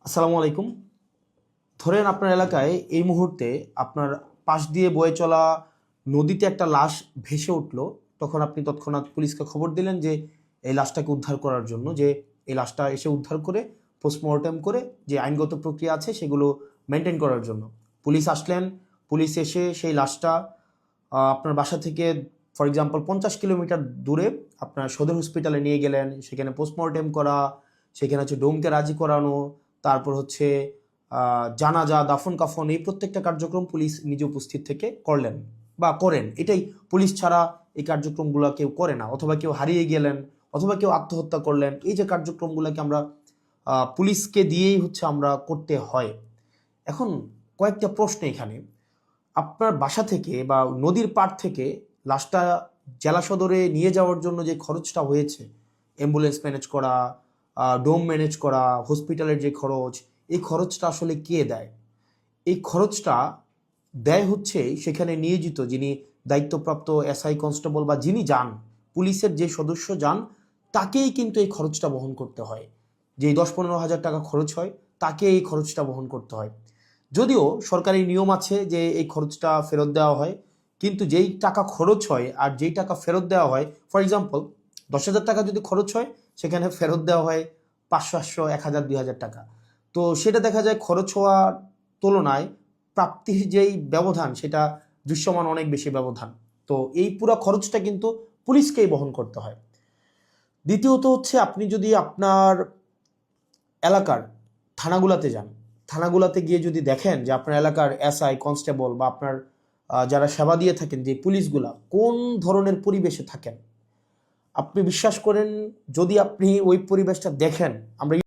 আসসালামু আলাইকুম। ধরেন আপনার এলাকায় এই মুহূর্তে আপনার পাশ দিয়ে বয়ে চলা নদীতে একটা লাশ ভেসে উঠলো। তখন আপনি তৎক্ষণাৎ পুলিশকে খবর দিলেন যে এই লাশটাকে উদ্ধার করার জন্য, যে এই লাশটা এসে উদ্ধার করে পোস্টমর্টেম করে যে আইনগত প্রক্রিয়া আছে সেগুলো মেনটেন করার জন্য পুলিশ আসলেন। পুলিশ এসে সেই লাশটা আপনার বাসা থেকে ফর এক্সাম্পল 50 কিলোমিটার দূরে আপনার সদর হসপিটালে নিয়ে গেলেন। সেখানে পোস্টমর্টেম করা, সেখানে হচ্ছে ডোমকে রাজি করানো, তারপর হচ্ছে জানাজা, দাফন কাফন, এই প্রত্যেকটা কার্যক্রম পুলিশ নিজে উপস্থিত থেকে করলেন বা করেন। এটাই, পুলিশ ছাড়া এই কার্যক্রমগুলো কেউ করে না। অথবা কেউ হারিয়ে গেলেন, অথবা কেউ আত্মহত্যা করলেন, এই যে কার্যক্রমগুলোকে আমরা পুলিশকে দিয়েই হচ্ছে আমরা করতে হয়। এখন কয়েকটা প্রশ্ন এখানে। আপনার বাসা থেকে বা নদীর পাড় থেকে লাশটা জেলা সদরে নিয়ে যাওয়ার জন্য যে খরচটা হয়েছে, অ্যাম্বুলেন্স ম্যানেজ করা, ডোম ম্যানেজ করা, হসপিটালের যে খরচ, এই খরচটা আসলে কে দেয়? এই খরচটা দেয় হচ্ছে সেখানে নিয়োজিত যিনি দায়িত্বপ্রাপ্ত এসআই, কনস্টেবল বা যিনি যান, পুলিশের যে সদস্য যান, তাকেই কিন্তু এই খরচটা বহন করতে হয়। যে 10-15 হাজার টাকা খরচ হয়, তাকে এই খরচটা বহন করতে হয়। যদিও সরকারি নিয়ম আছে যে এই খরচটা ফেরত দেওয়া হয়, কিন্তু যেই টাকা খরচ হয় আর যেই টাকা ফেরত দেওয়া হয়, ফর এক্সাম্পল 10,000 টাকা যদি খরচ হয়, সেখানে ফেরত দেওয়া হয় 500, 800, 1,000, 2,000 টাকা। তো সেটা দেখা যায় খরচ হওয়ার তুলনায় প্রাপ্তির যেই ব্যবধান, সেটা দৃশ্যমান অনেক বেশি ব্যবধান। তো এই পুরো খরচটা কিন্তু পুলিশকেই বহন করতে হয়। দ্বিতীয়ত হচ্ছে, আপনি যদি আপনার এলাকার থানাগুলাতে যান, থানাগুলাতে গিয়ে যদি দেখেন যে আপনার এলাকার এসআই, কনস্টেবল বা আপনার যারা সেবা দিয়ে থাকেন যে পুলিশগুলা কোন ধরনের পরিবেশে থাকেন, আপনি বিশ্বাস করেন, যদি আপনি ওই পরিবেশটা দেখেন, আমরা